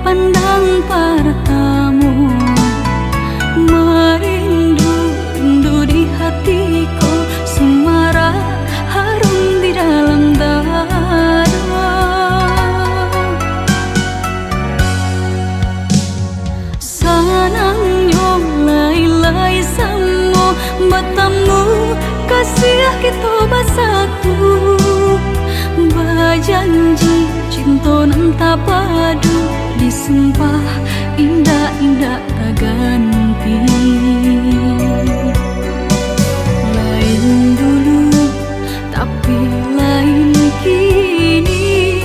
pandang para tamu, merindu rindu di hatiku, semarak harum di dalam dada. Sanangnya lai-lai samo bertemu, kasih kita bersatu, berjanji cinta nan tak padu, disumpah indah-indah tak ganti. Lain dulu tapi lain kini,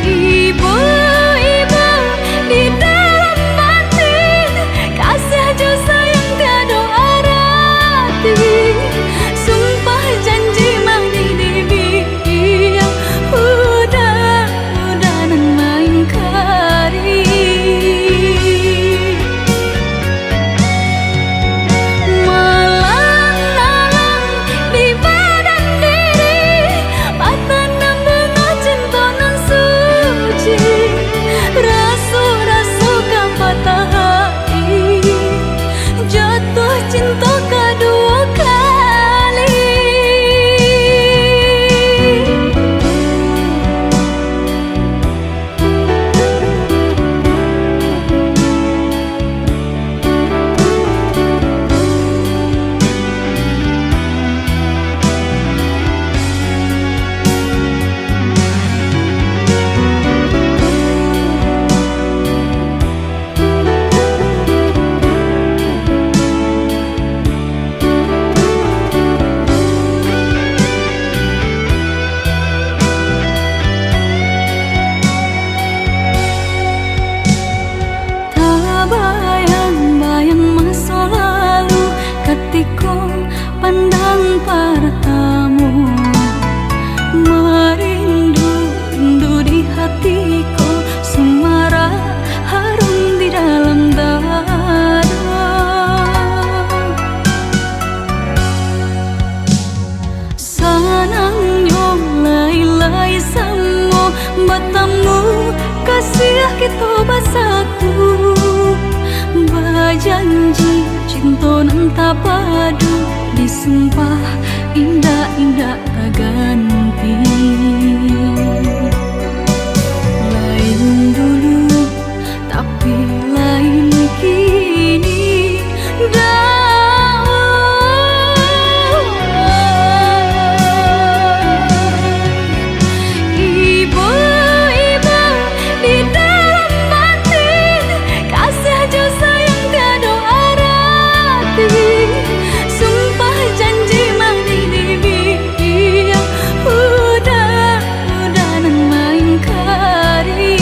ibu-ibu di dalam batin, kasih aja sayang tiada arti, sumpah janji mang di yang udah nan main kari. Malang-malang di badan diri, patanam bunga cinta nan suci, rasu-rasukan patah hati, jatuh cinta kedua kali. Tak bayang-bayang masa lalu, ketika pandang para tamu, merindu rindu di hatiku, semarak harum di dalam dada. Sanangnya lai-lai samo bertemu, kasih kita bersatu, berjanji cinta nan tak padu, disumpah indah-indah tak ganti. Lain dulu tapi lain kini, ibu-ibu di dalam batin, kasih aja sayang tiada arti, sumpah janji mang di yang udah nan main kari.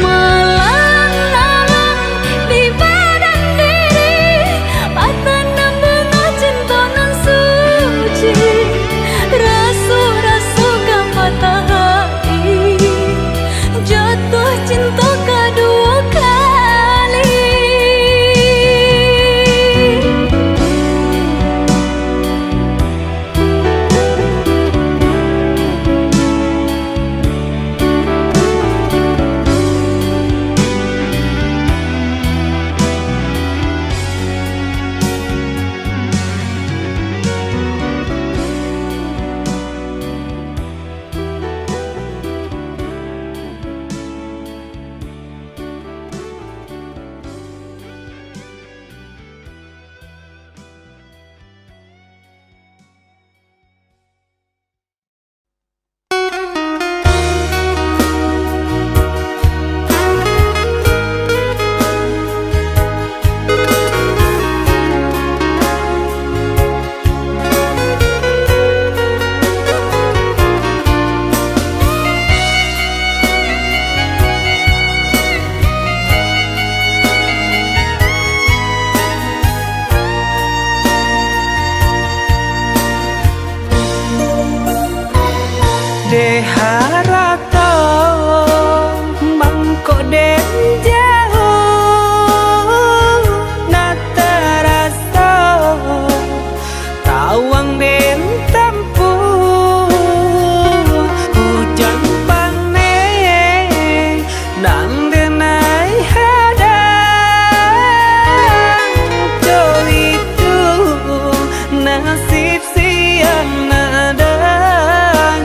Malang-malang di badan diri, patanam bunga cinta nan suci, rasu-rasukan patah hati, jatuh cinta kedua kali. Deharato mangko den jauh natara uang den tempuh hujan panen nang denai hadang jo itu nasib siang nadagang.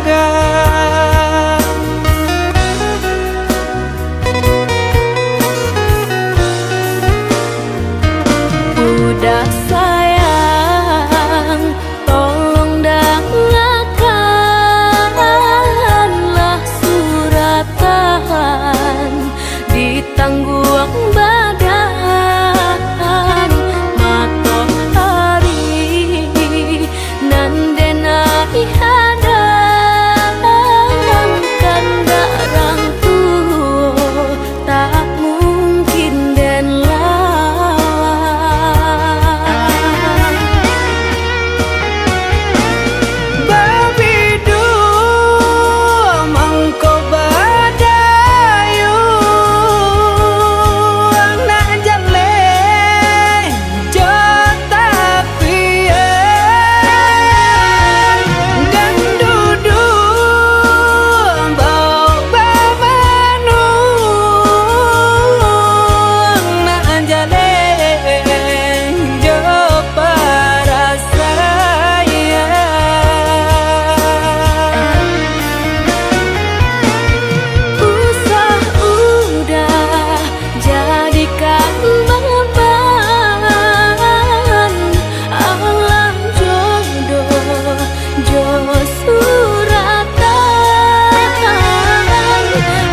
Udah sayang, tolong dengarkanlah suratan di tangguang badan matahari nan denai hadang kandarang tuh tak mungkin den lawan. Babidu mangko badayu anak jale jo tapien dan dudu bau babanu anak jale jo para saya. Usah udah jadikan beban alam jodoh jo suratan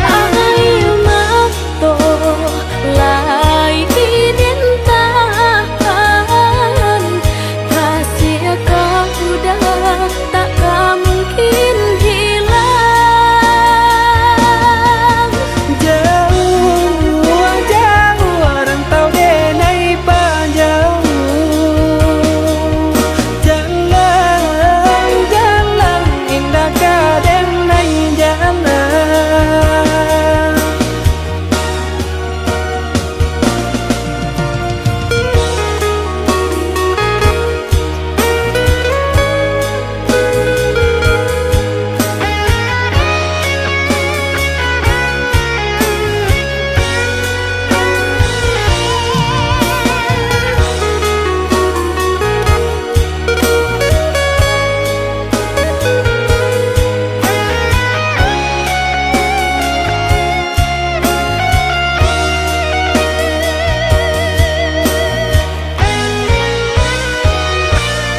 ayo mato lai dintahan kasih kau udah tak mungkin hilang. Jauh rantau denai panjang jalan indah kadenai jalan.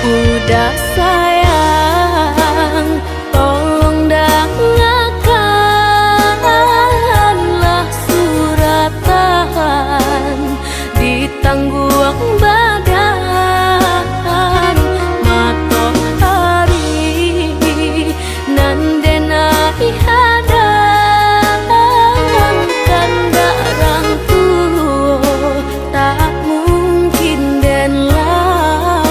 Udah sayang, tolong dengarkanlah suratan di tangguang badan matahari nan denai hadang kandarang tuh tak mungkin den lawan.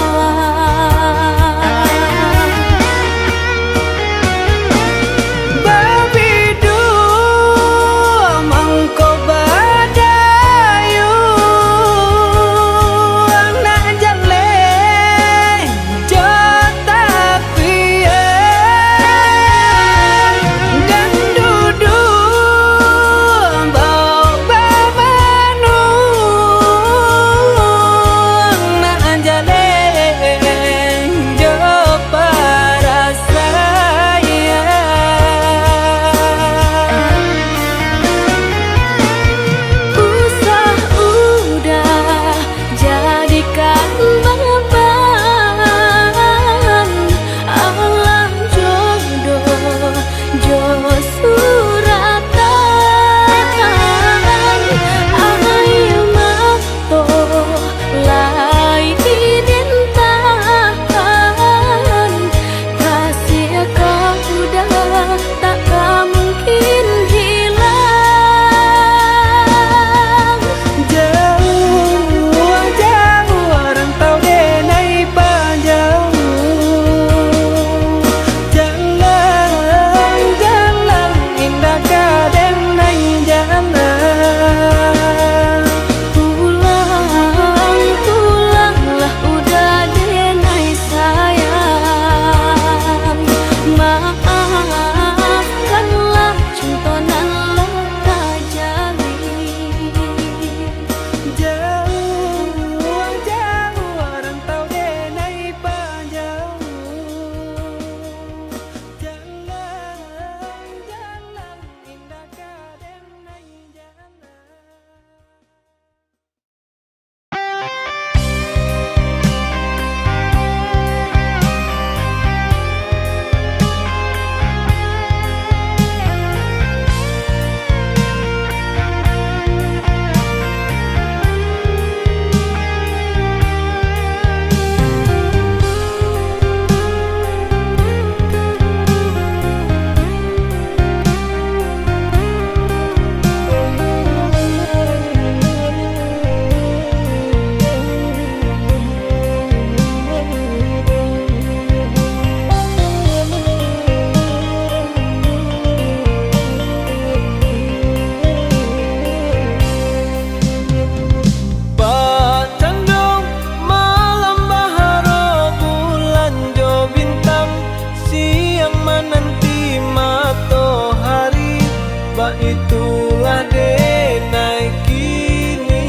itulah denai kini.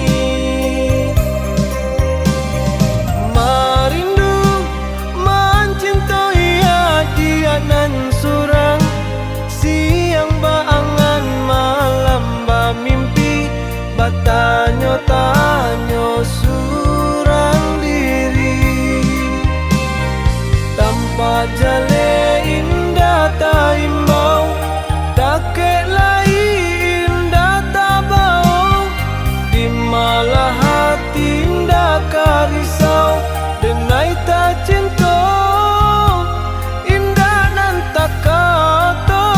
Marindu mencintai dia nan surang, siang baangan malam mimpi, batanyo-tanyo surang diri. Tanpa jale indah taimbau, dake lai indah tabau, di malah hati indah karisau, denai tak cinta indah nan tak kata.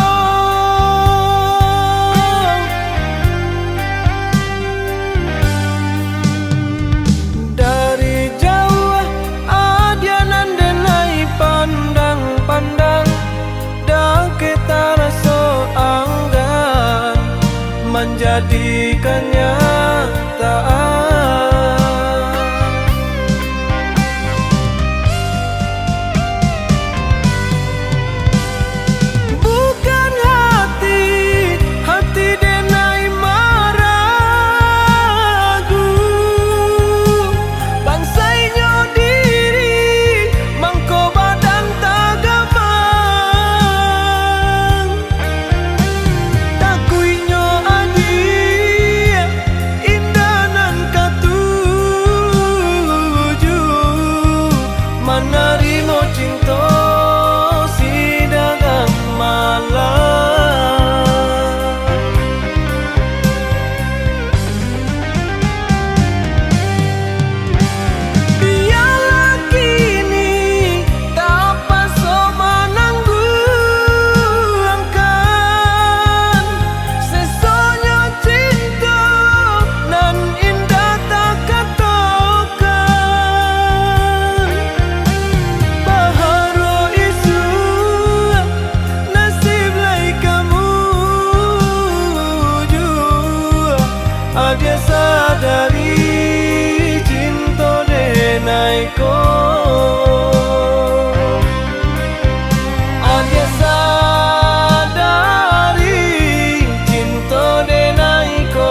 Dari jauh adia nan denai pandang-pandang, dan kita rasa anggan menjadikan nyata. Bukan hati denai maragu, bangsainya diri mangko badan tagamang, takuinyo adi indah nan katuju, manarimo cinta sidagang malam. Biarlah kini dapat so menangguhkan sesonyo cinta nan indah tak katakan. Baharu isu nasib lai kamu jua, adia sadari cinta denai ko, adia sadari cinta denai ko.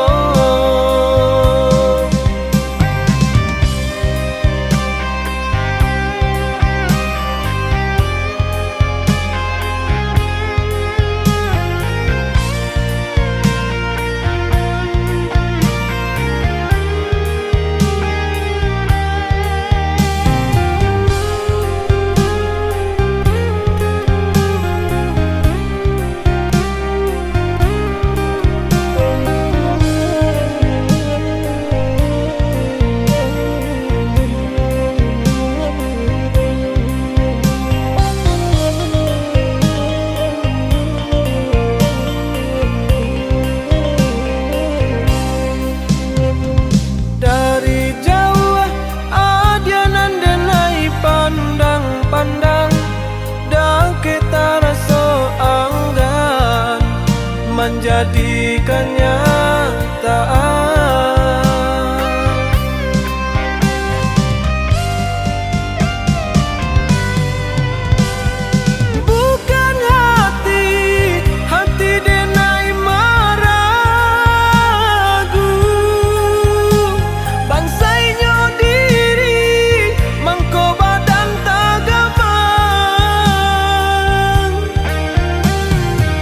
Dari jauh adia nan denai pandang-pandang, dan kita rasa anggan menjadikan nyata. Bukan hati denai maragu, bangsainya diri mangko badan tagamang,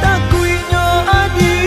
takuinyo adi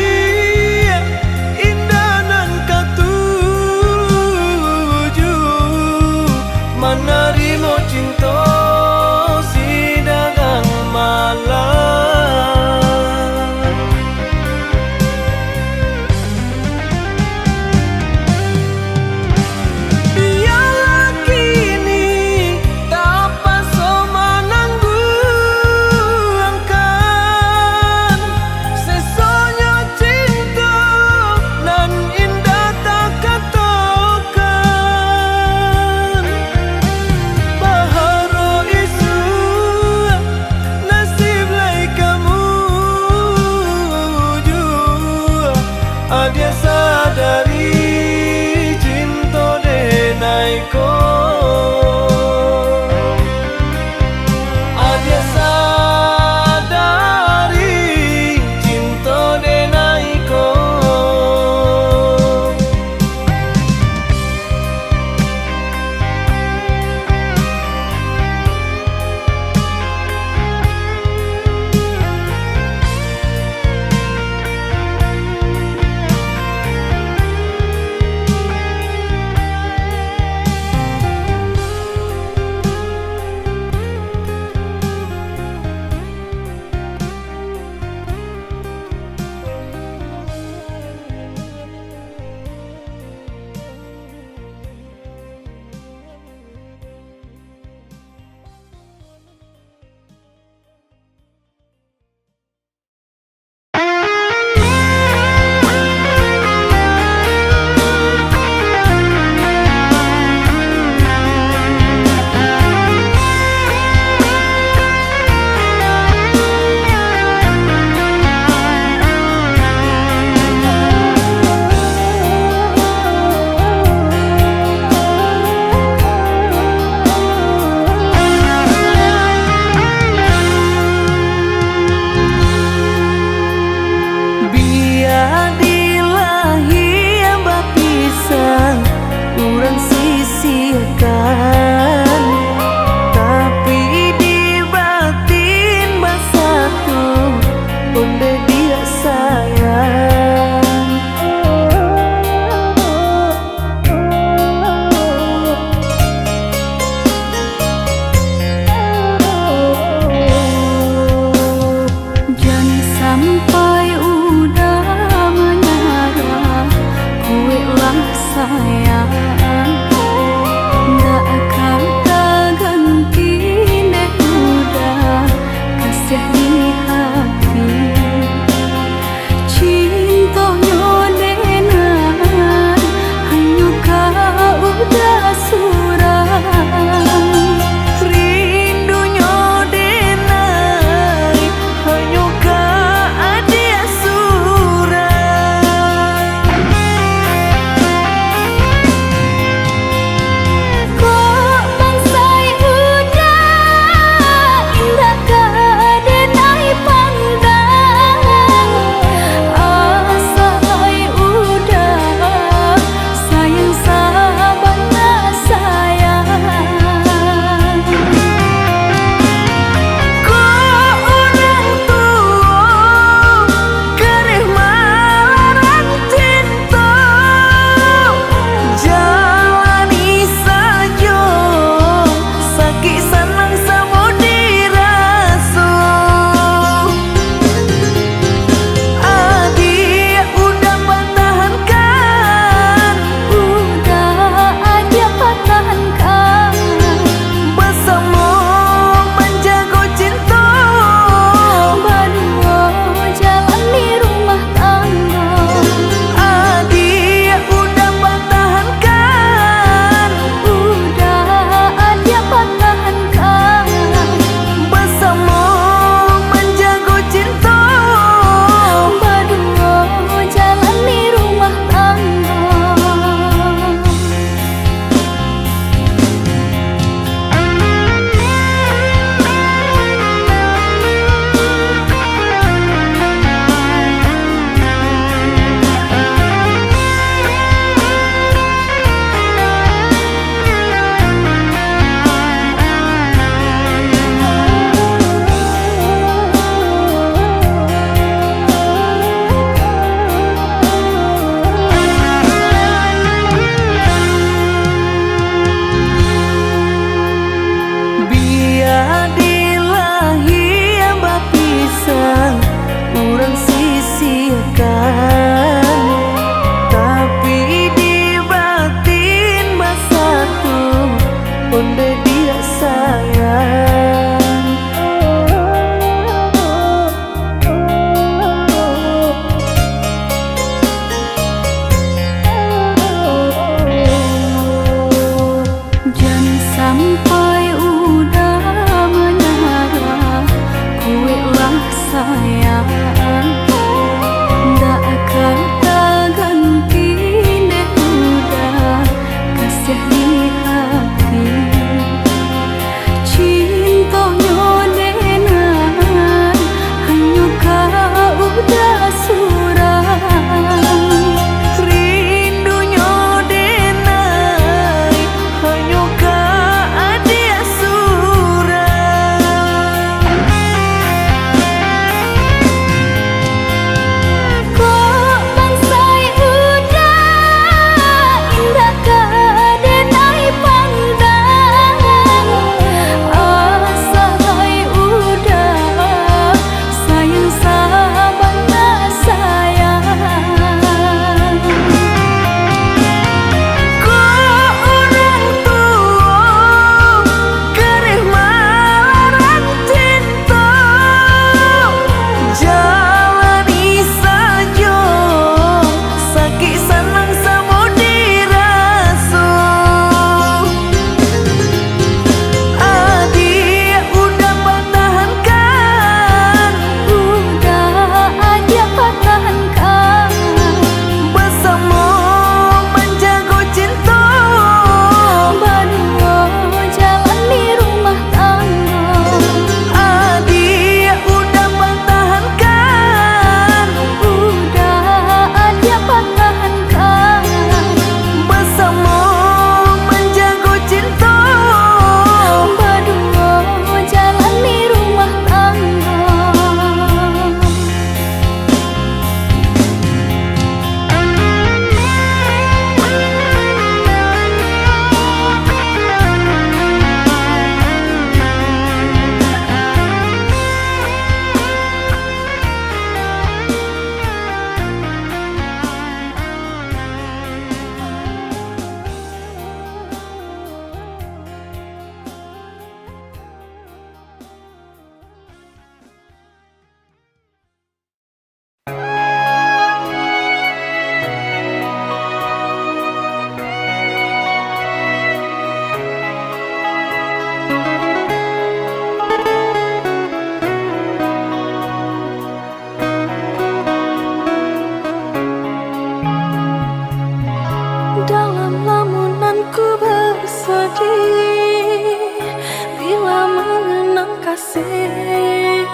kasih,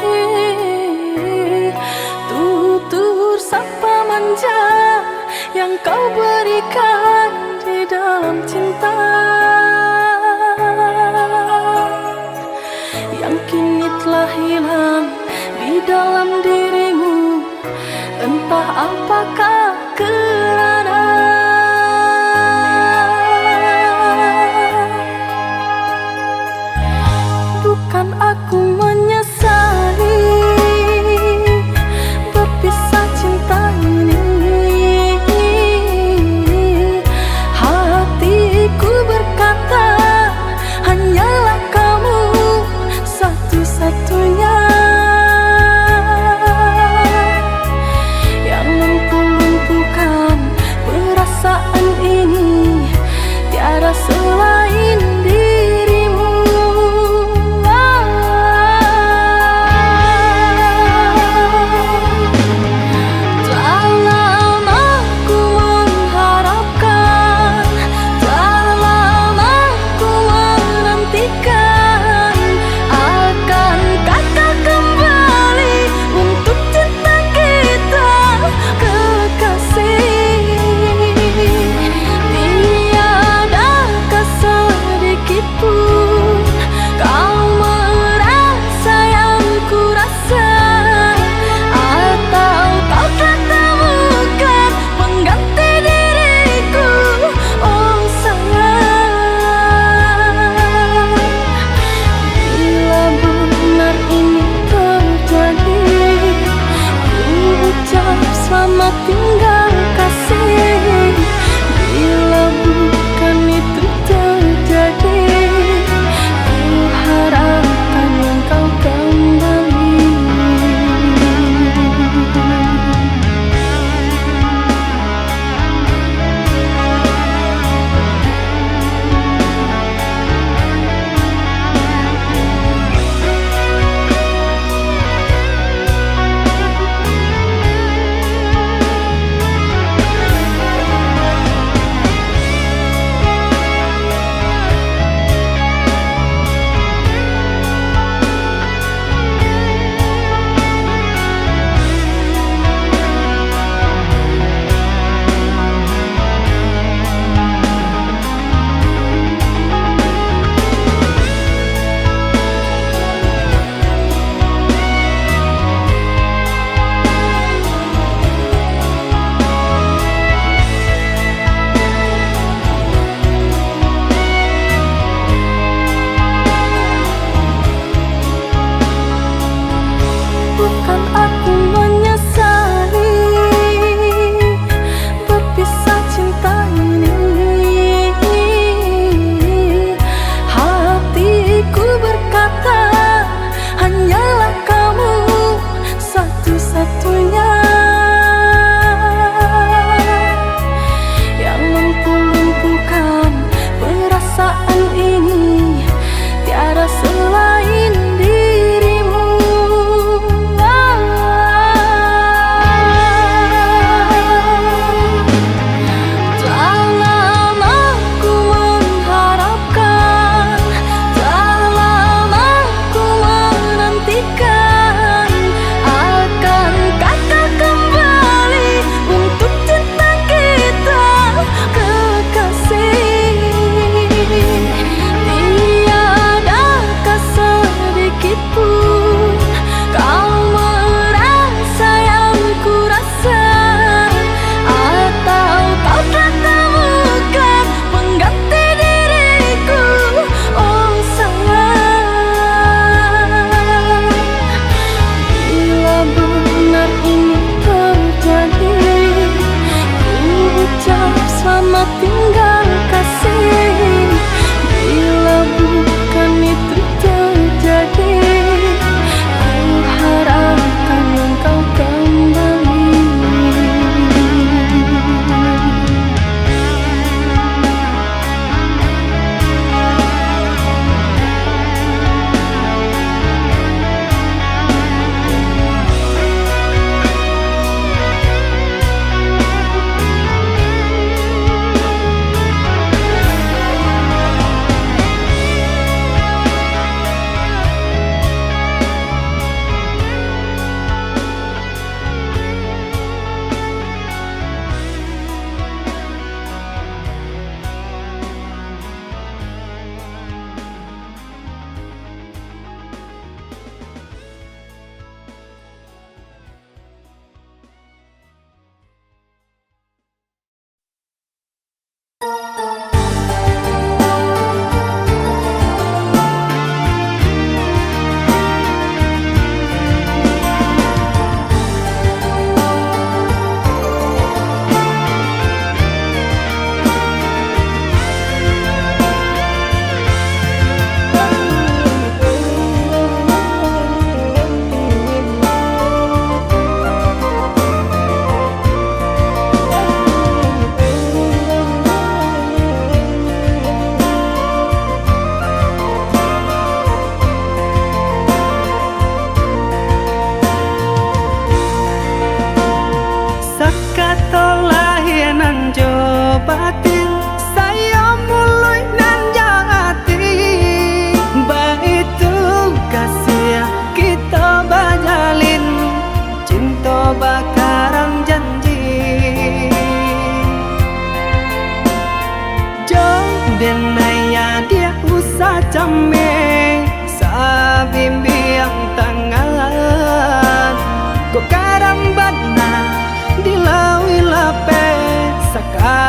tutur sapa manja yang kau berikan di dalam cinta, yang kini telah hilang di dalam dirimu. Entah apakah kerana bukan aku menyesali berpisah cinta ini. Hatiku berkata hanyalah kamu satu-satunya.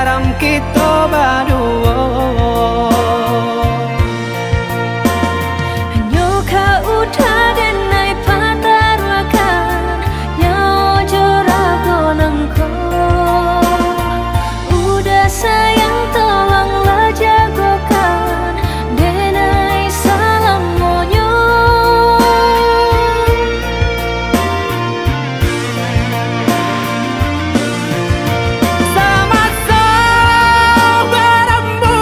garam kita berdua. Hanya kau udah denai patarwakan nyawa jorago nangko. Udah sayang tolonglah jagokan denai salam monyo. Sama saudaramu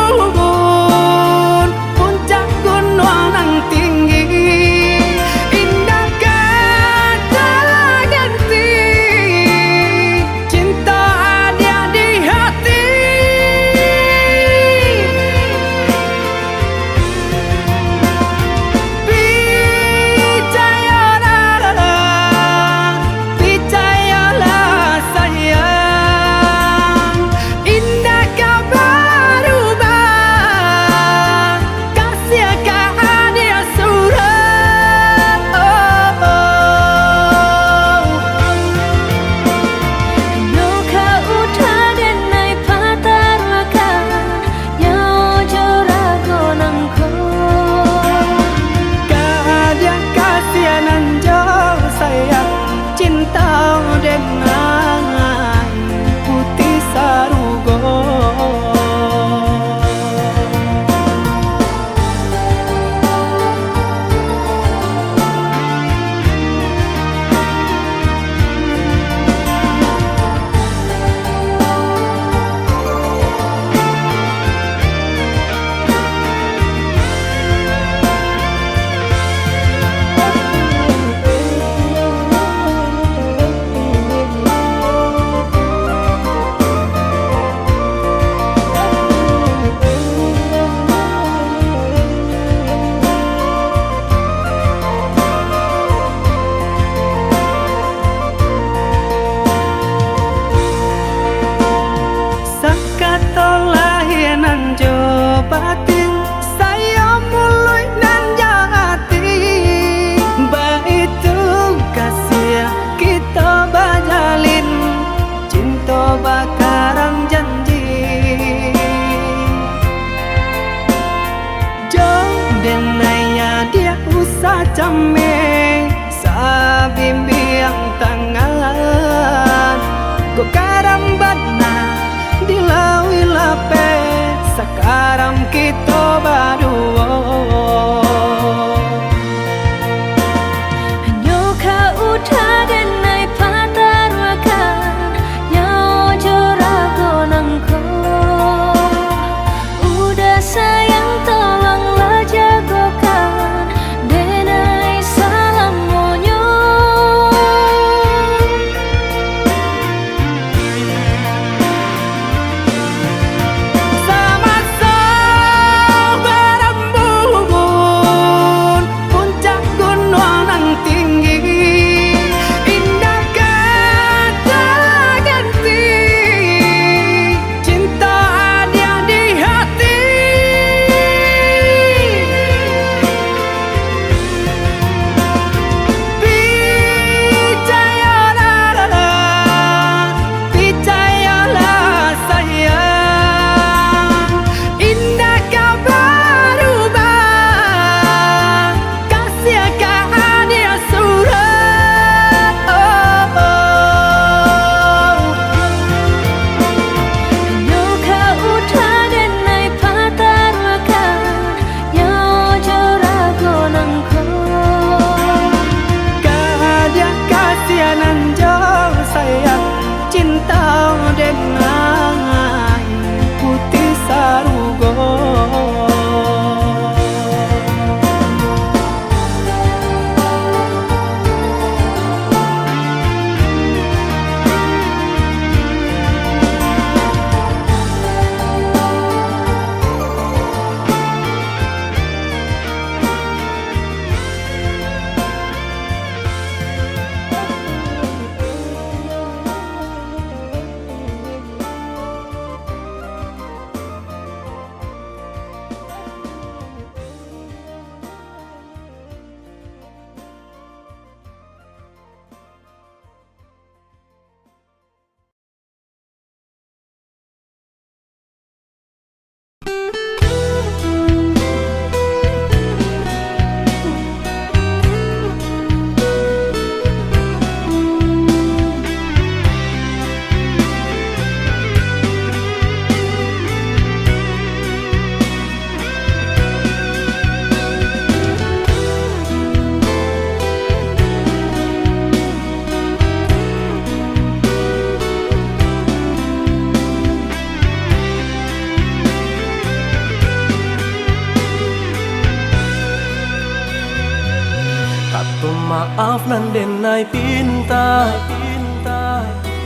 Maaf nan denai pintai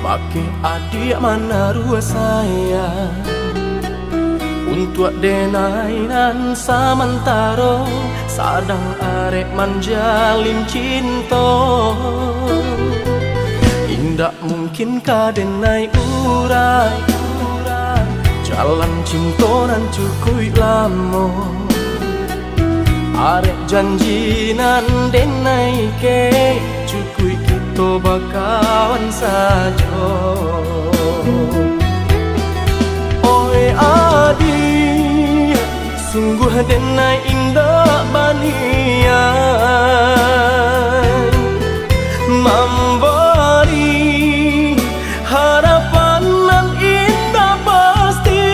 Bagi adik mana rua saya Untuk denai nan samantaro Sadang arek manjalin cinta Indak mungkin ka denai urai Jalan cinta nan cukup lama Arek janji nan denai ke Cukup kita bakawan saja Oi adik Sungguh denai indah banian Memberi harapan nan indah pasti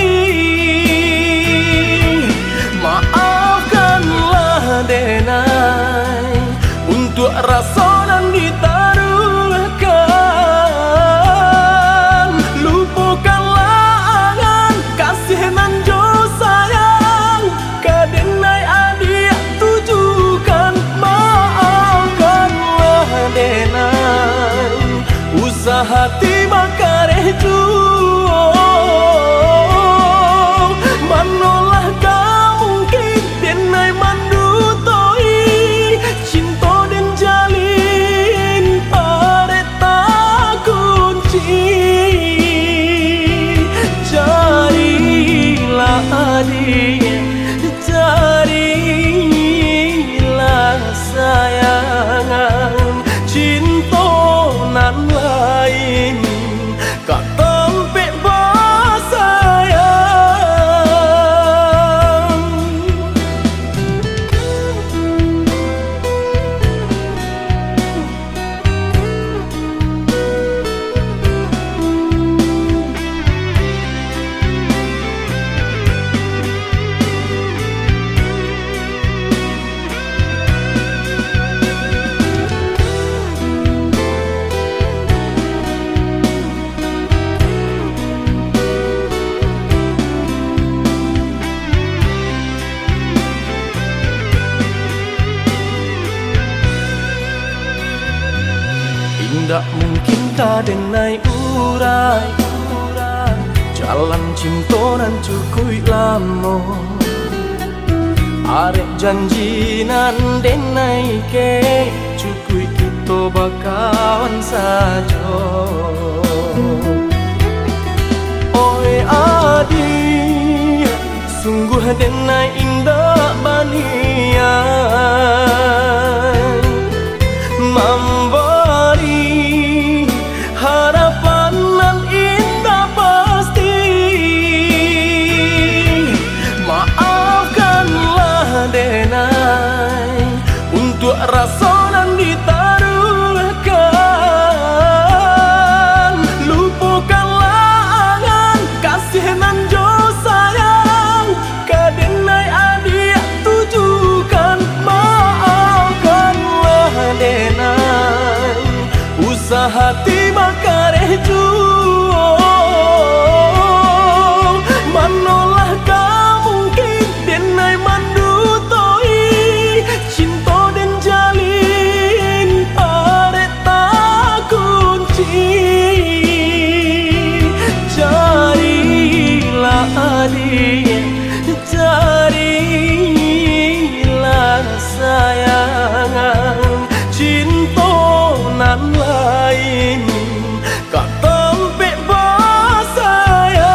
Maafkanlah denai Untuk rasa nan ditaruhkan Lupakanlah angan kasih nan jo sayang Ka denai adik tujukan Maafkanlah denai Usaha hati makareh juo Manolah ka mungkin denai mandutoi Cinta den jalin arek tak kunci Carilah adik Carilah sayangan Cinta nan lain Kak tempe basayang Indak mungkin ka denai urai Jalan cinta nan cukup lama Arek janji nan denai ke Cukup kita bakawan saja Oi adik Sungguh denai indah banian Memberi harapan nan indah pasti Maafkanlah denai Untuk rasa nan ditaruhkan Lupakanlah angan kasih nan jo sayang Ka denai adik tujukan Maafkanlah denai Usaha hati makareh juo Manolah ka mungkin denai mandutoi Cinta den jalin arek tak kunci Carilah adik Carilah sayangan Cinta nan lain Kak tempe basayang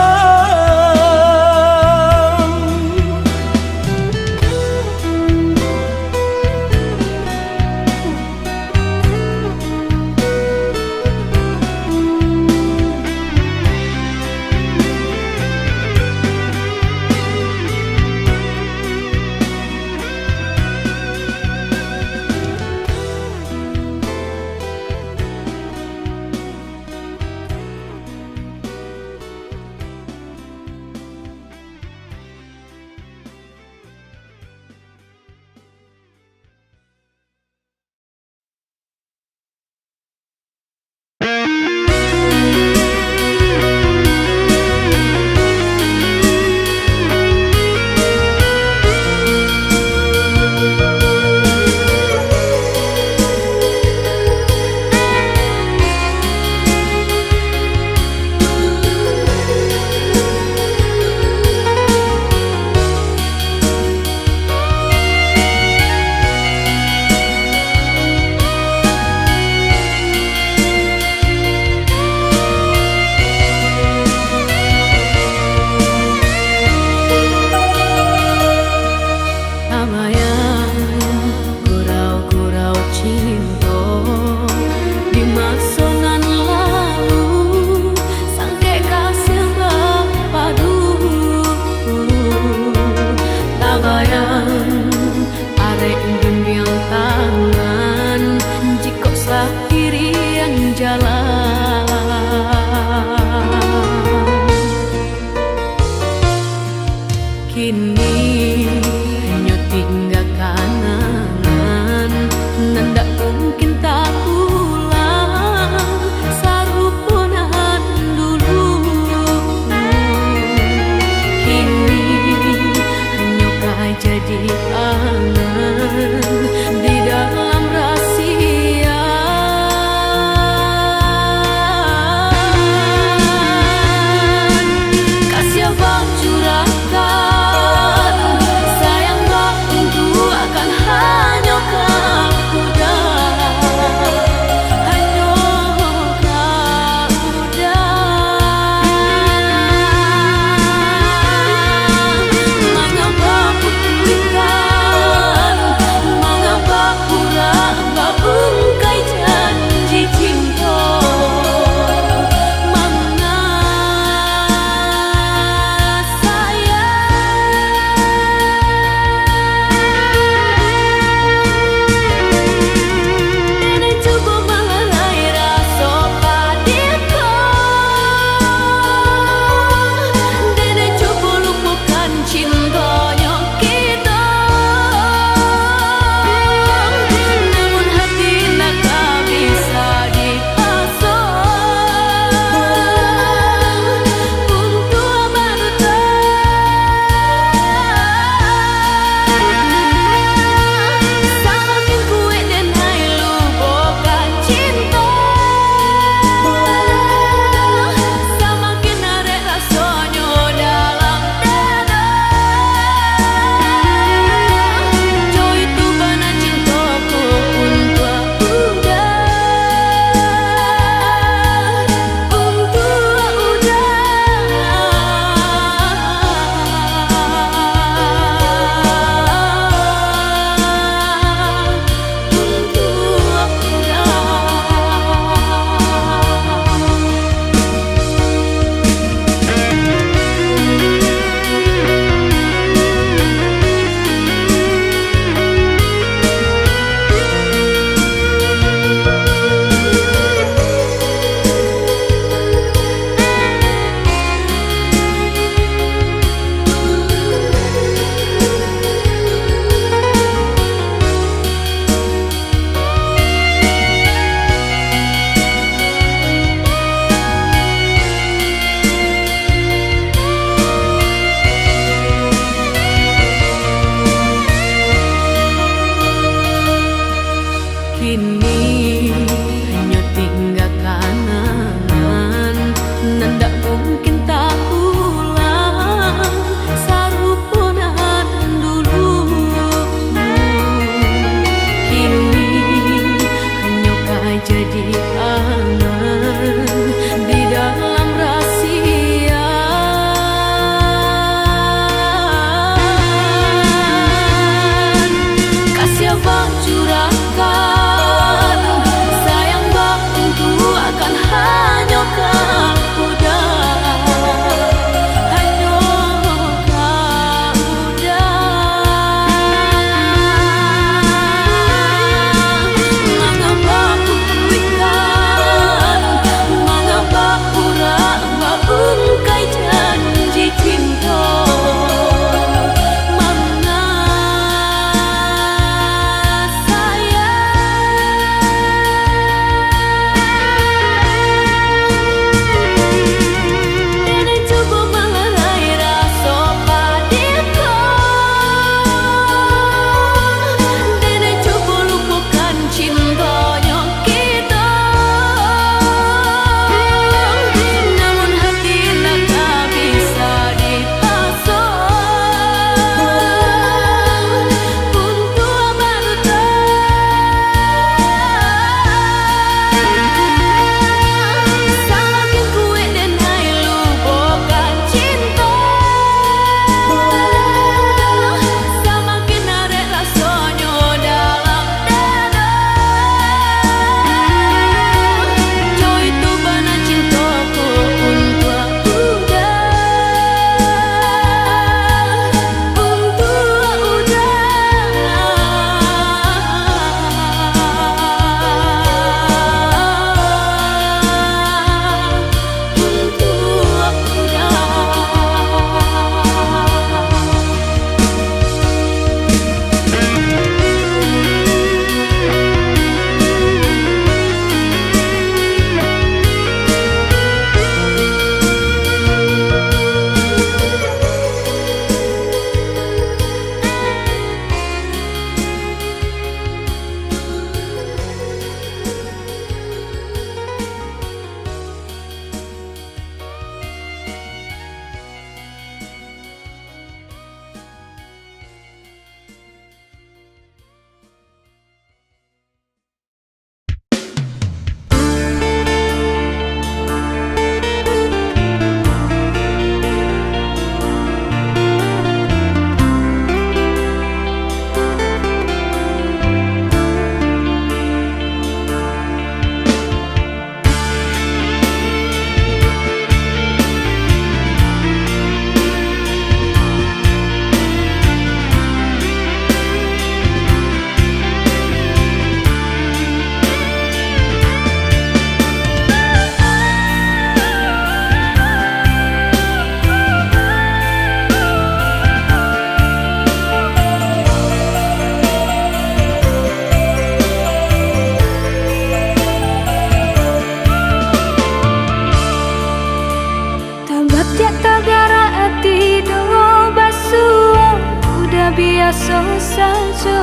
biasa saja.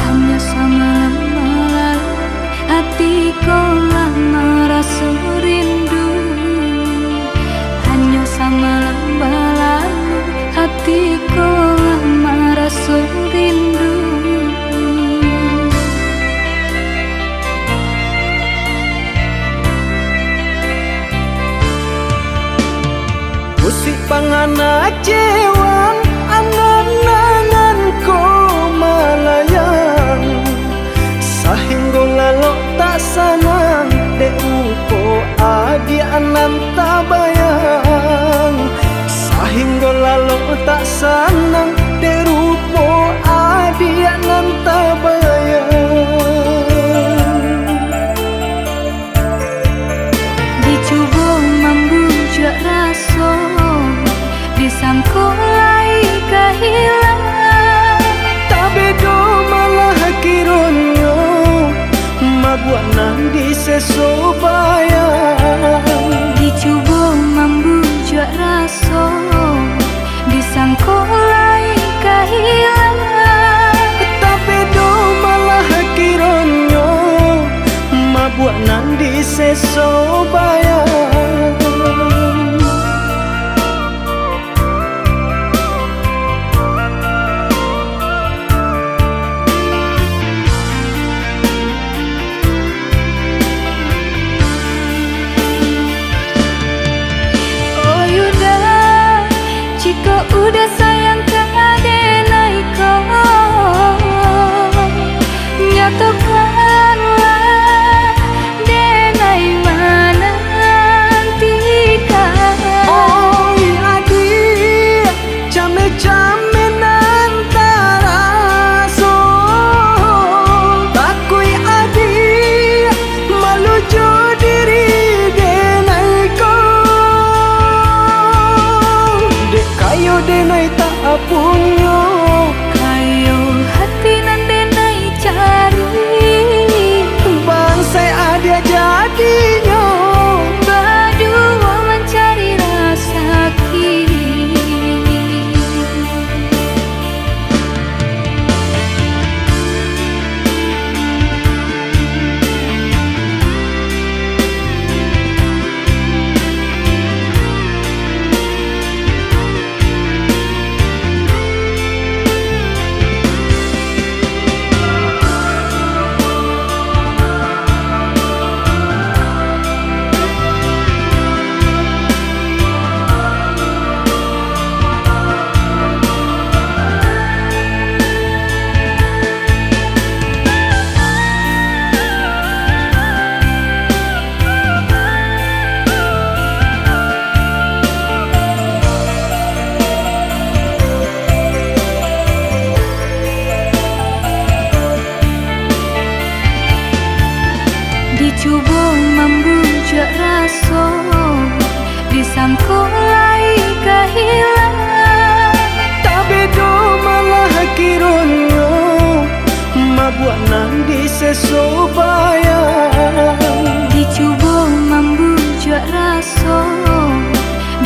Hanya semalam malam hatiku lama rasa rindu. Hanya semalam malam hatiku lama rasa rindu. Musik pangana cewan angan-angan ko malayan sahinggo lalo tak sanang de upo adi anan tabayang sahinggo lalo tak sanang de rupo adi anan tabayang. Dicoba membujuk rasa disangkulai kehilangan, tapi do malah kironyo mabuat nang di sesobayang. dicoba membujuk rasa disangkulai kehilangan, Tapi do malah kironyo mabuat nang di sesobayang. oh yuda jika udah sayang ke adenai kau nyatakanlah denai mana nantikan. Oi adik, came-came nantara so takui adik malujo diri denai ko dek kayo denai tak apunyo Kayo hati nan denai cari, bangsai ada jadinya berdua mencari rasa kini. Dicoba membujuk rasa disangkulai kehilangan, tapi do malah kironyo mabuat nang di sesobayang. dicoba membujuk rasa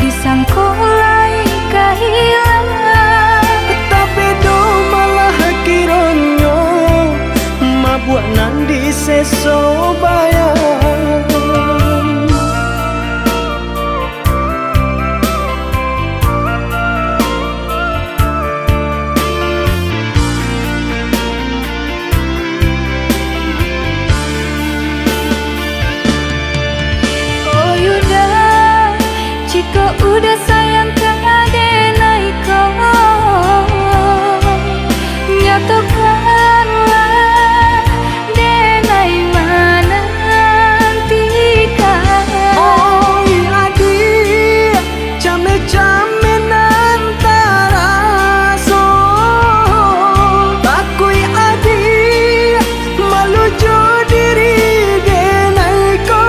disangkulai kehilangan, Tapi do malah kironyo mabuat nang di sesobayang. oh yuda jika udah sayang ke adenai kau nyatakanlah denai mana nantikan. Oi adik, came-came nantara so takui adik malujo diri denai ko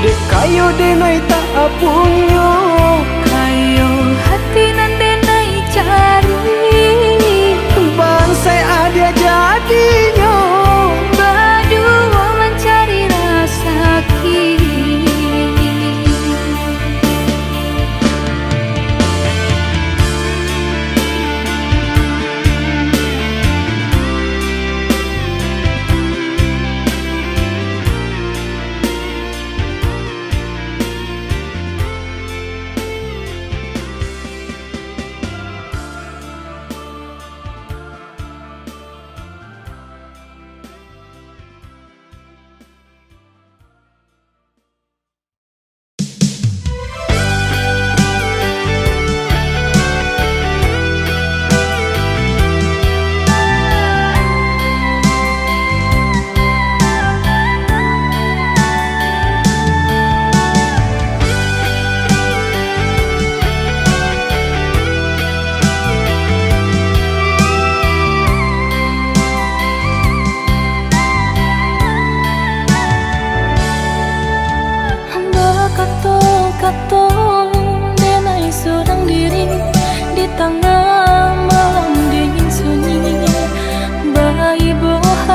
dek kayo denai tak apunyo Kayo hati nan denai cari, bangsai ada jadinya berdua mencari rasa kini.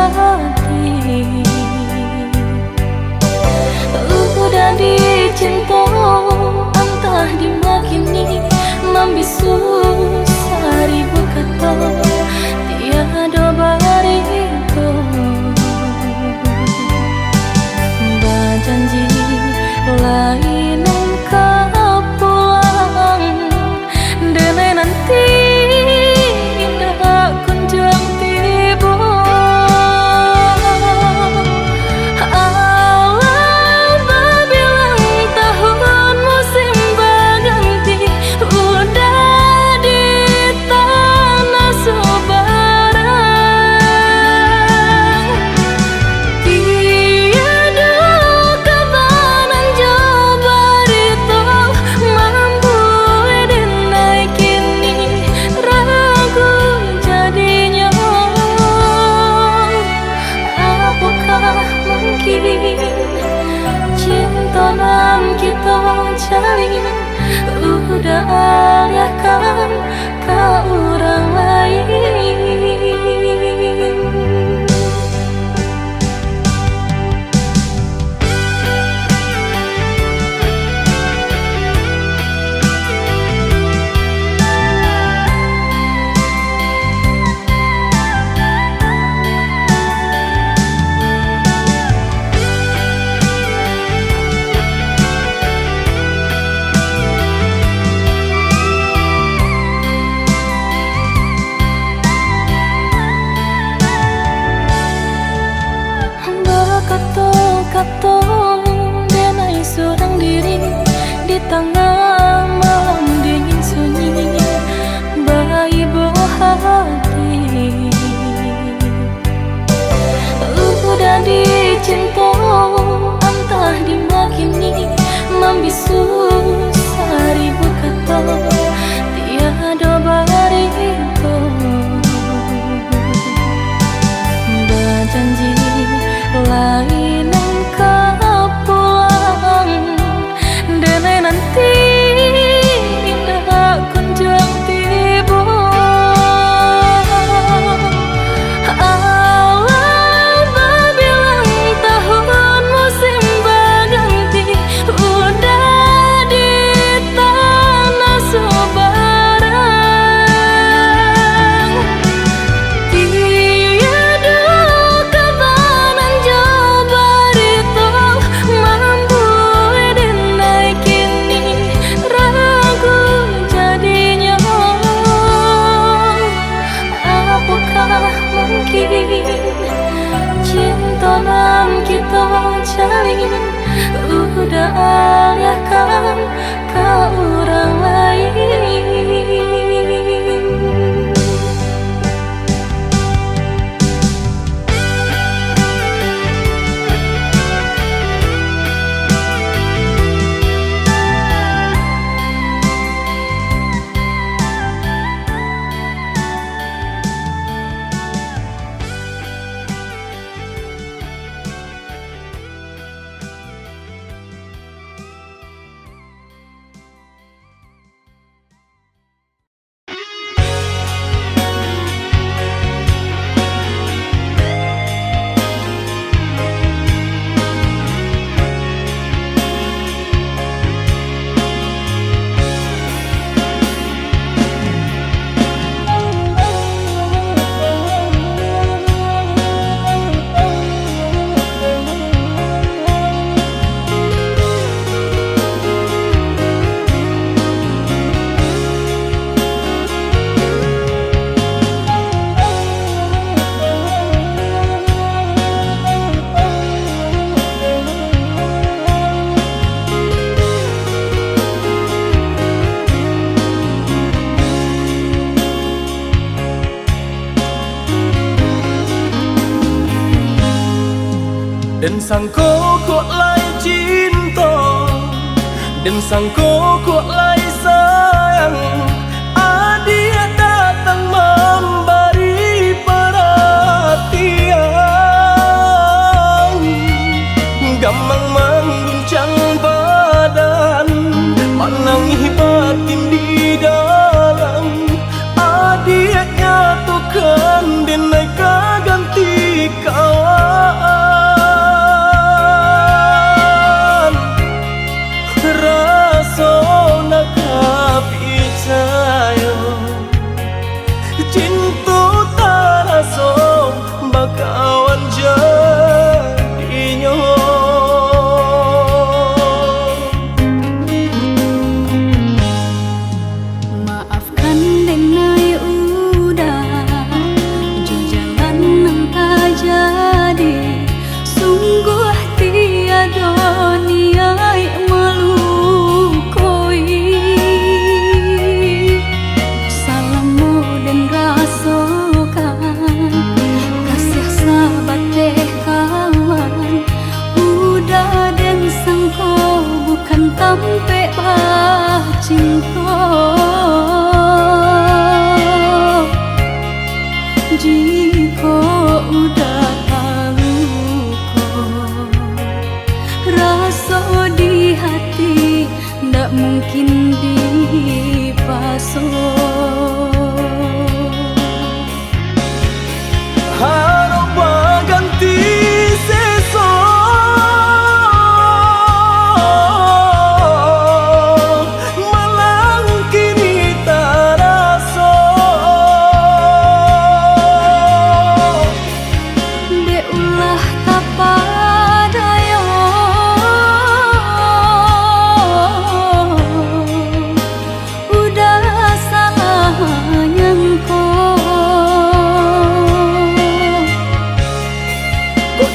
hati. Udah dicinta entah dimakini, membisu seribu kata, tiada barito. Berjanji lain engkau pulang, denai nanti indah kunjung tiba. Alam berbilang tahun musim berganti, udah di tanah sebarang. Tiada kabanan jauh barito, mampu denai kini ragu jadinya. Apakah mungkin cinta yang kita jalin udah alihkan ke orang lain? Berkata-kata denai seorang diri di tengah malam dingin sunyi, beribu hati. Udah dicinta entah dimakini, membisu seribu kata, tiada barito. Berjanji lain engkau pulang, denai nanti indah kunjung tiba. Alam berbilang tahun musim berganti, udah di tanah sebarang. Tiada kabanan jauh barito, mampu denai kini ragu jadinya. Apakah mungkin cinta yang kita jalin udah alihkan ke orang lain? Dan sangko kok lai cinta, dan sangko kok lai sayang, adia datang memberi perhatian. Gamang mengguncang badan, menangi batin di dalam. Adia nyatukan denai kagantikan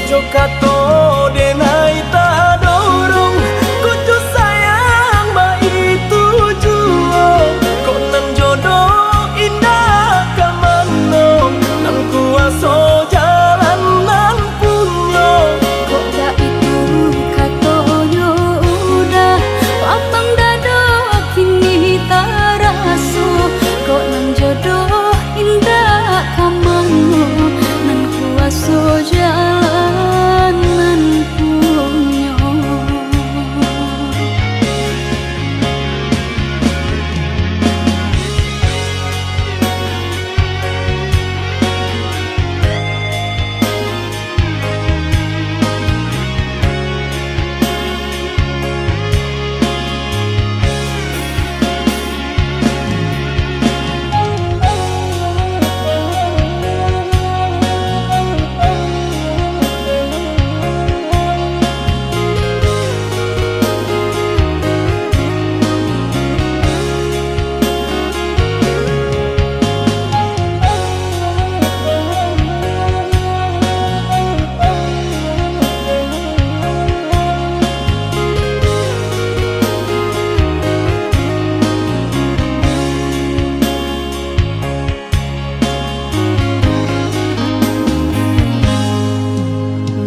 Kojo kato denai ta dorong, kojo sayang ba itu juo. Kok nan jodoh indah kamano, nan kuaso jalan nan punyo. Kok da itu katonyo udah lapang dado kini taraso. Kok nan jodoh indah kamano, nan kuaso jalan nan punyo.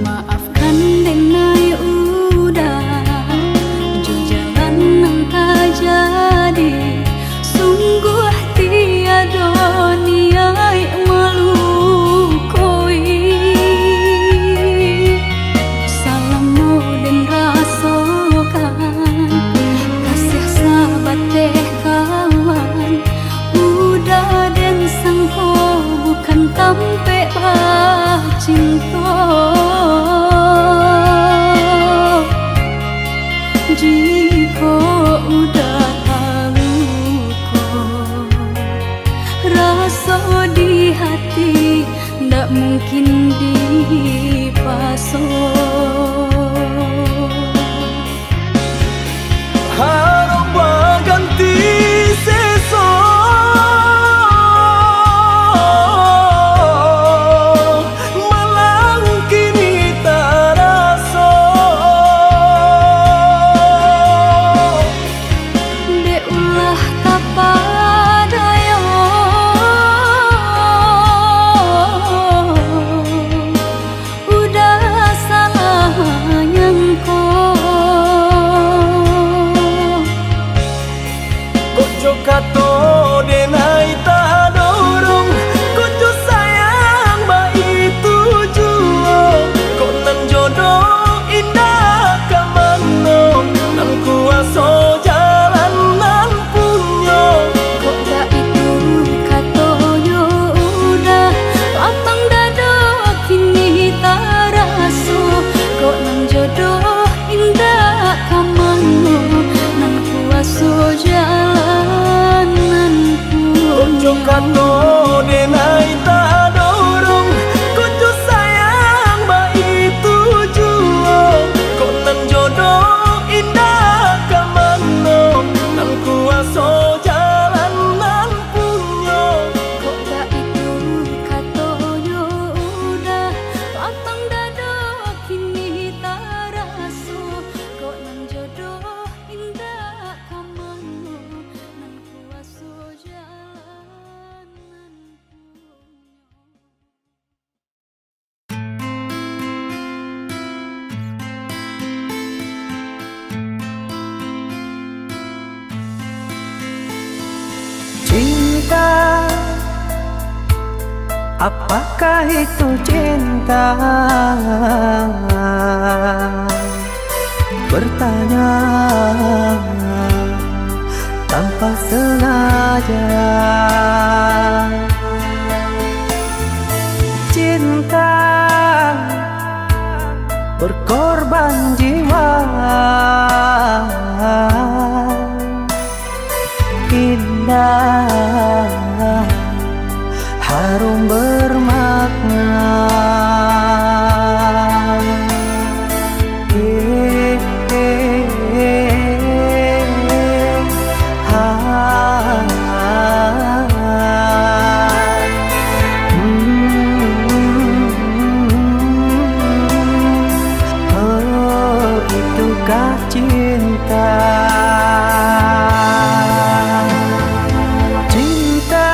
Maafkan denai udah jo jalan nan tak jadi. Sungguh tiada niai malukoi. Salamu dan rasokan kasih sahabat teh kawan. Udah dan sangko bukan tampe bah cinta. Jika udah tahu kok rasa di hati ndak mungkin dipaso. Harap ganti seso, malang kini taraso. De ulah kapadayo udah salah nyangko. Kojo kato denai ta dorong, kojo sayang ba itu juo. Kok nan jodoh indah kamano, nan kuaso jalan nan punyo. Kok da itu katonyo udah lapang dado kini taraso. Kok nan jodoh indah kamano, nan kuaso jalan nan Kojo punyo. kato denai ta dorong, kojo sayang ba itu juo. Kok nan jodoh indah kamano, nan kuaso jalan nan punyo. Kok da itu katonyo udah lapang dado kini taraso. Kok nan jodoh indah kamano, nan kuaso jalan nan punyo. Cinta, apakah itu cinta? Bertanya tanpa sengaja. Cinta berkorban jiwa. Indah, harum bermakna. cinta. Cinta,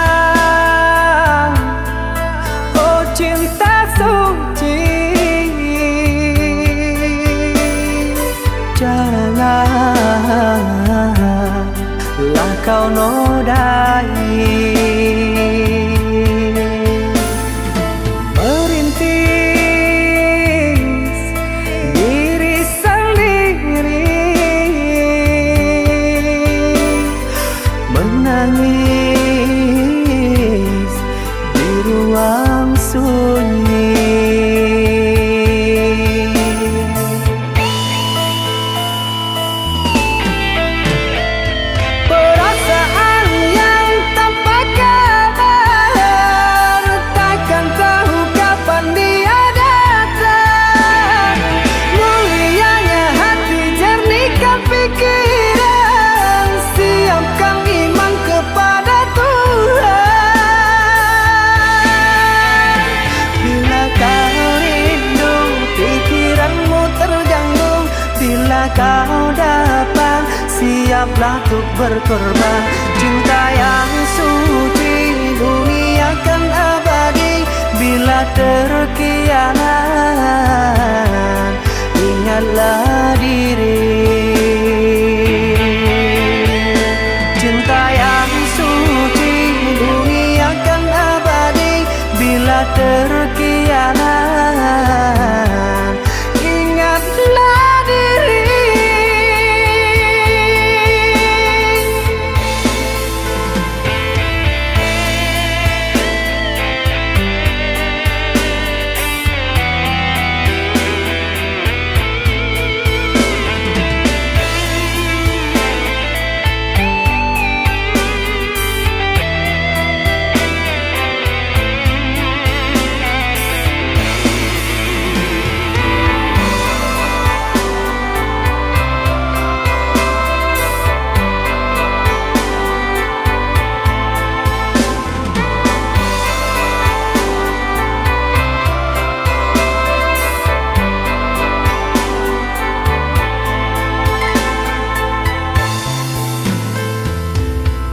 oh cinta suci, janganlah kau nodai. Merintis diri sendiri, menangis di ruang sunyi. Perasaan yang tanpa kabar, takkan tahu kapan dia datang. Mulianya hati, jernihkan pikiran, siapkan iman kepada Tuhan. Bila kau rindu, pikiranmu terganggu, bila kau datang, siaplah untuk berkorban. Cinta yang suci, dunia kan abadi. Bila terkianat, ingatlah diri. Cinta yang suci, dunia kan abadi. Bila terkianat, ingatlah diri.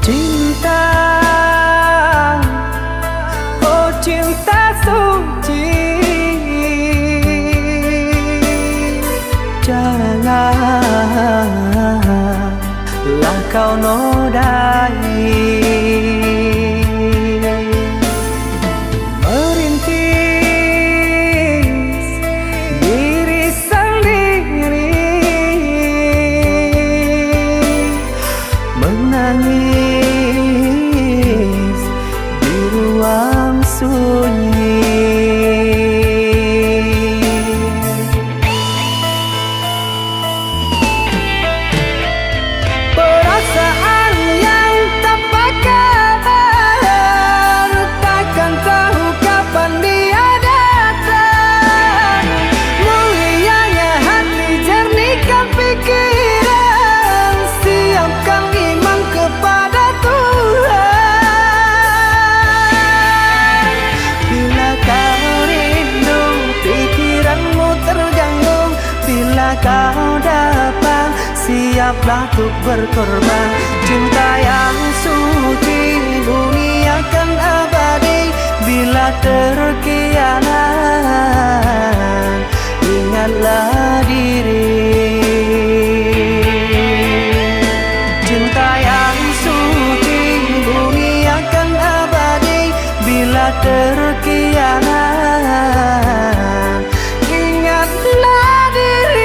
Cinta, oh cinta suci, janganlah kau nodai. Merintis diri sendiri, menangis di ruang sunyi. Perasaan yang tanpa kabar, takkan tahu kapan dia datang. Mulianya hati, jernihkan pikiran, siapkan iman kepada Tuhan. Bila kau rindu, pikiranmu terganggu, bila kau datang, siaplah untuk berkorban. Cinta yang suci, dunia kan abadi. Bila terkianat, ingatlah diri. Cinta yang suci, dunia kan abadi. Bila terkianat, ingatlah diri.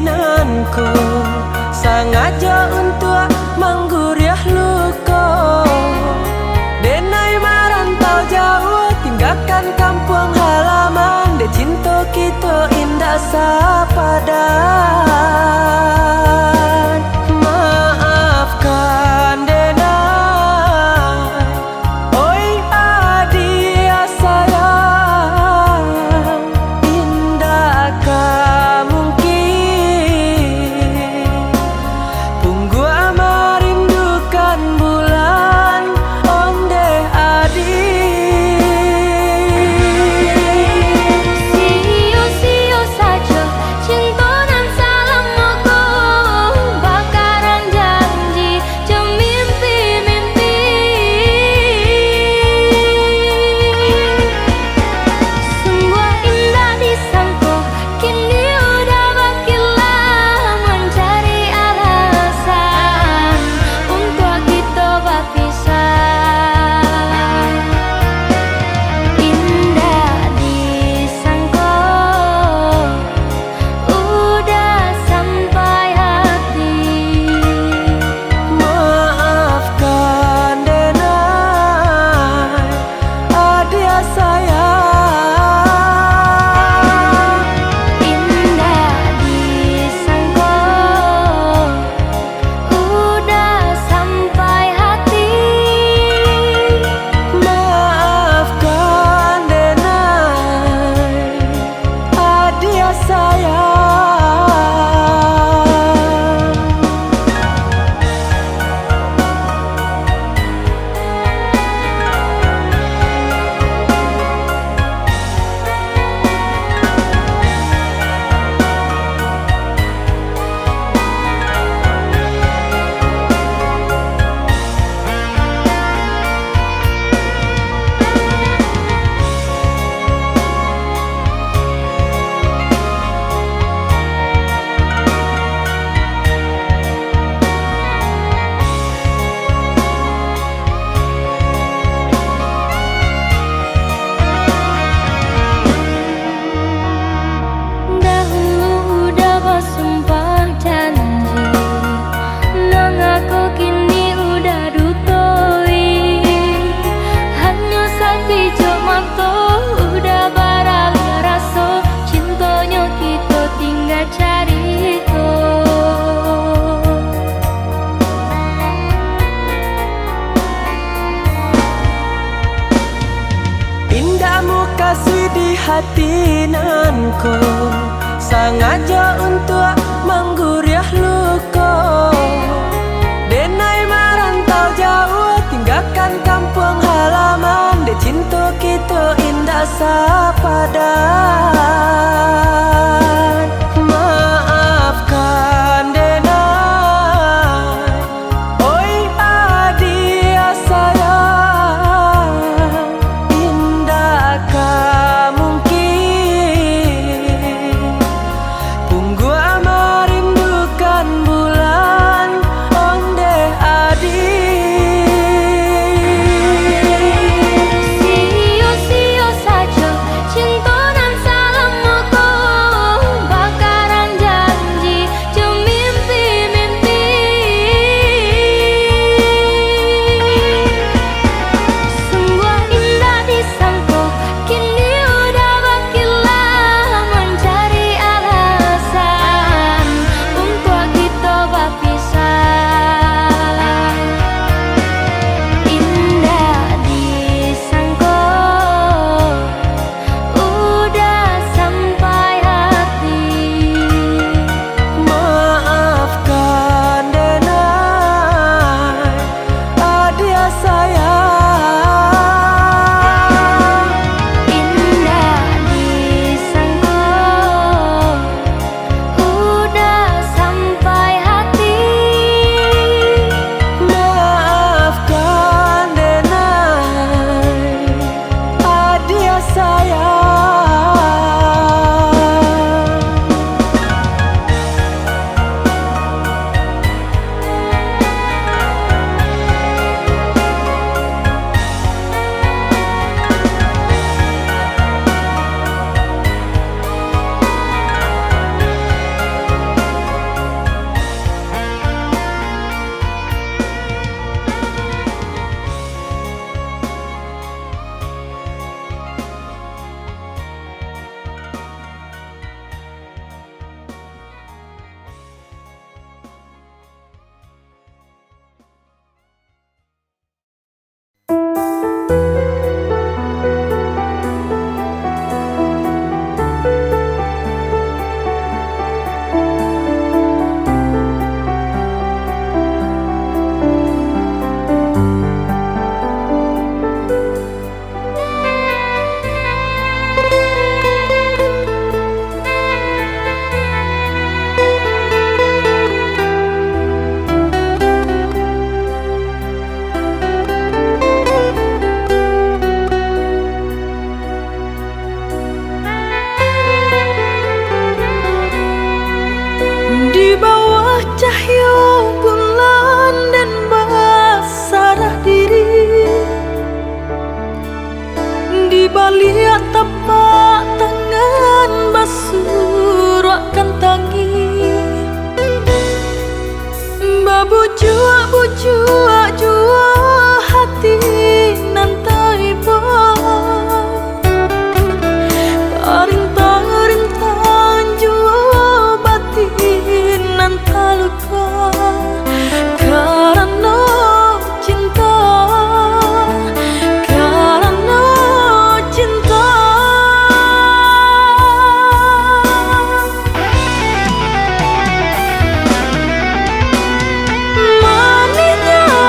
batinanku, sengaja untuk mengguriah luka. Denai merantau jauh, tinggalkan kampung halaman. De cinta kita indah sepadan. Maafkan Denai, oi adia sayang. Indakkah mungkin Punggu merindukan bulan onde adi. Sio-sio saja cinta dan salamku, bakaran janji mimpi-mimpi. Sungguh indah disangka, kini udah bakilah mencari alasan untuk kita berpisah. Indah disangka, udah sampai hati. Maafkan Denai, adia sayang. Indah disangka, udah sampai hati. Maafkan Denai, adia sayang. Dahulu udah bersumpah janji, nang aku kini udah dutoi. Hanya sakijak mata udah baralih rasa, cintanya kita tinggal carito. Indahmu kasih di hati nanku, sengaja untuk mengguriah luka. Denai merantau jauh, tinggalkan kampung halaman. De cinta kita indah sepadan. Maafkan Denai, oi adia sayang. Indakkah mungkin Punggu merindukan bulan onde adi. Sio-sio saja jua hati nan taiba Tarin-tarin jua batin nan taluka Karena cinta Karena cinta Manisnya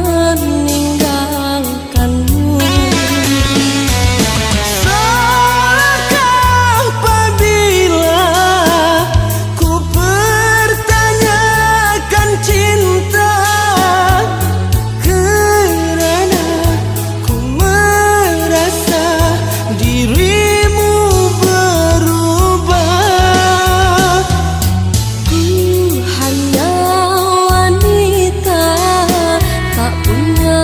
meninggalkanmu. Salahkah apabila ku pertanyakan cinta, kerana ku merasa dirimu berubah. Ku hanya wanita tak punya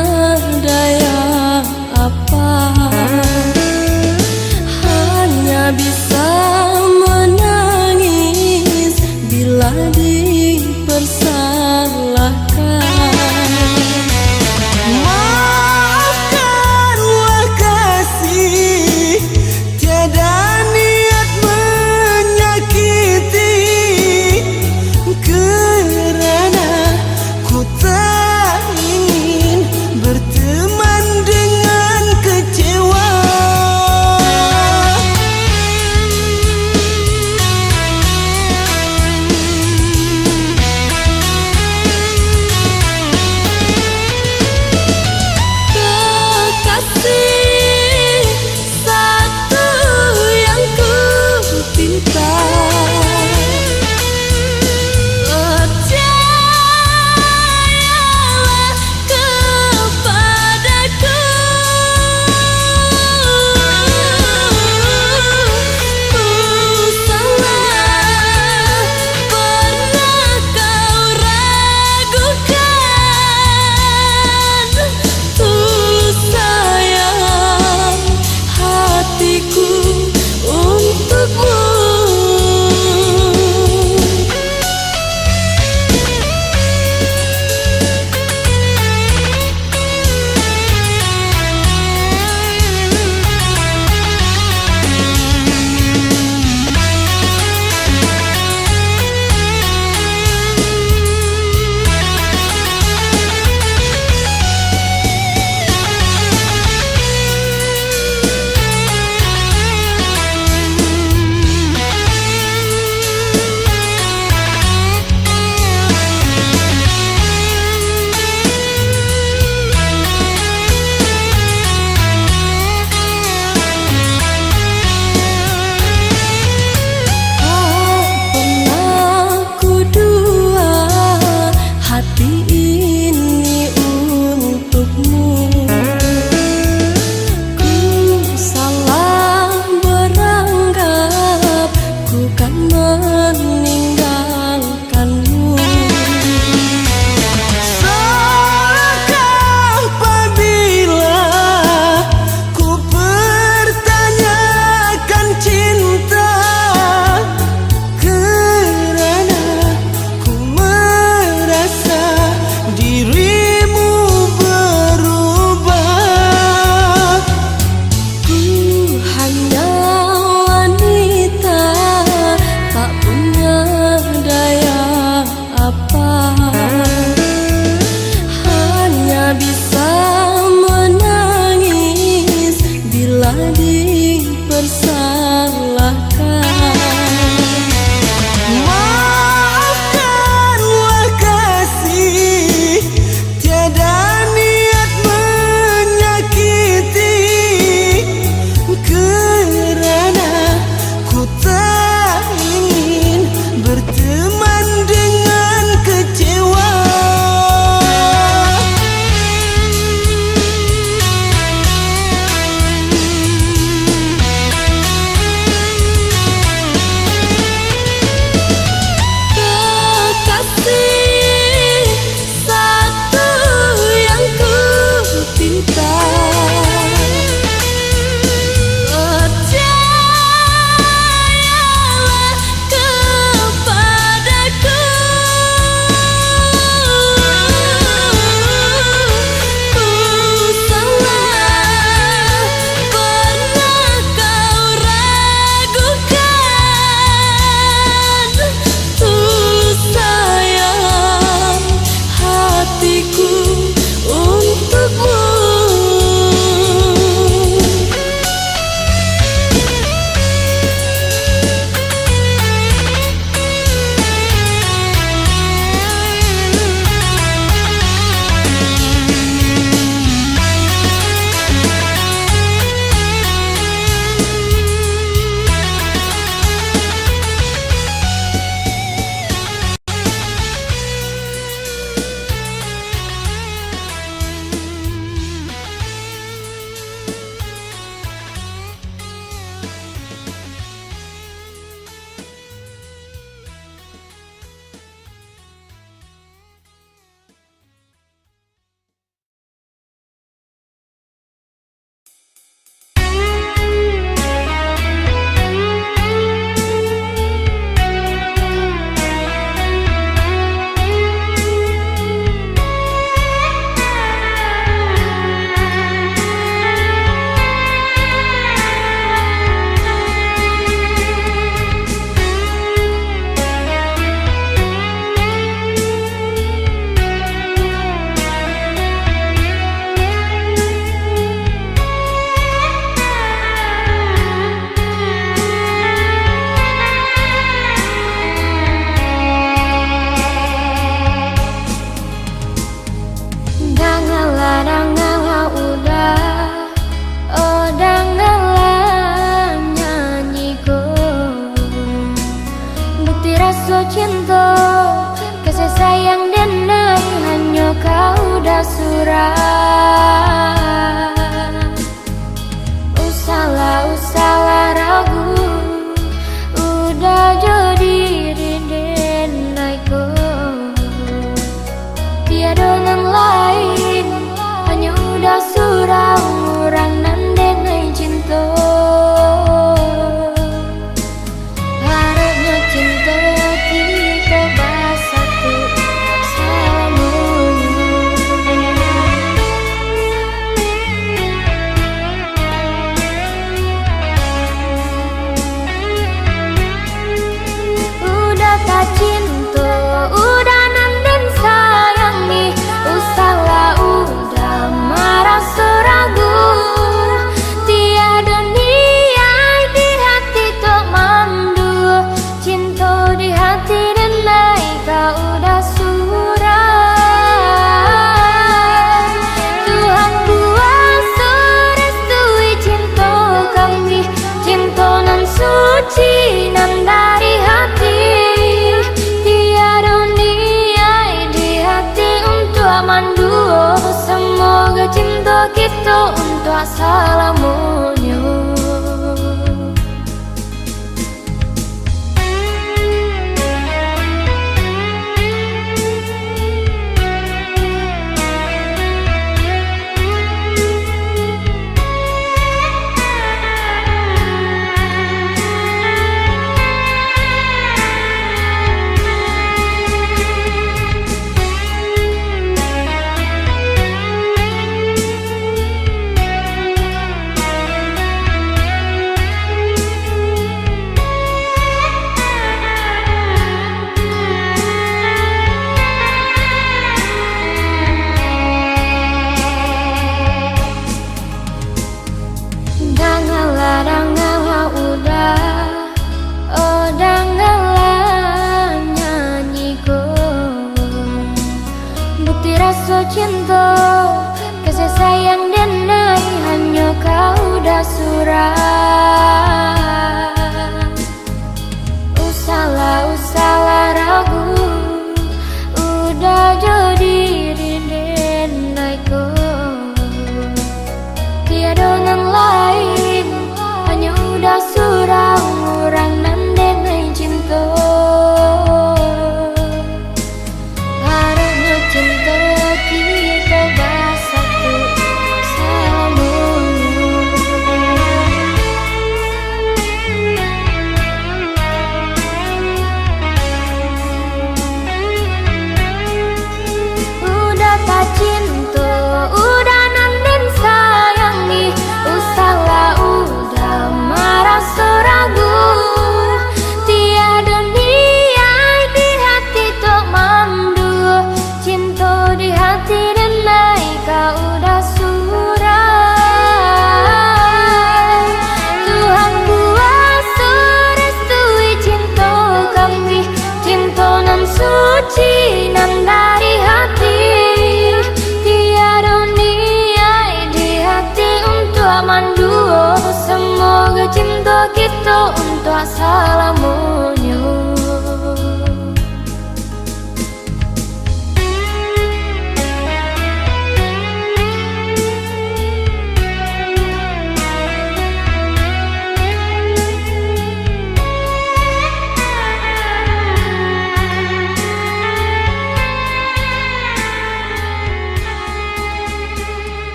begitu untuk salamu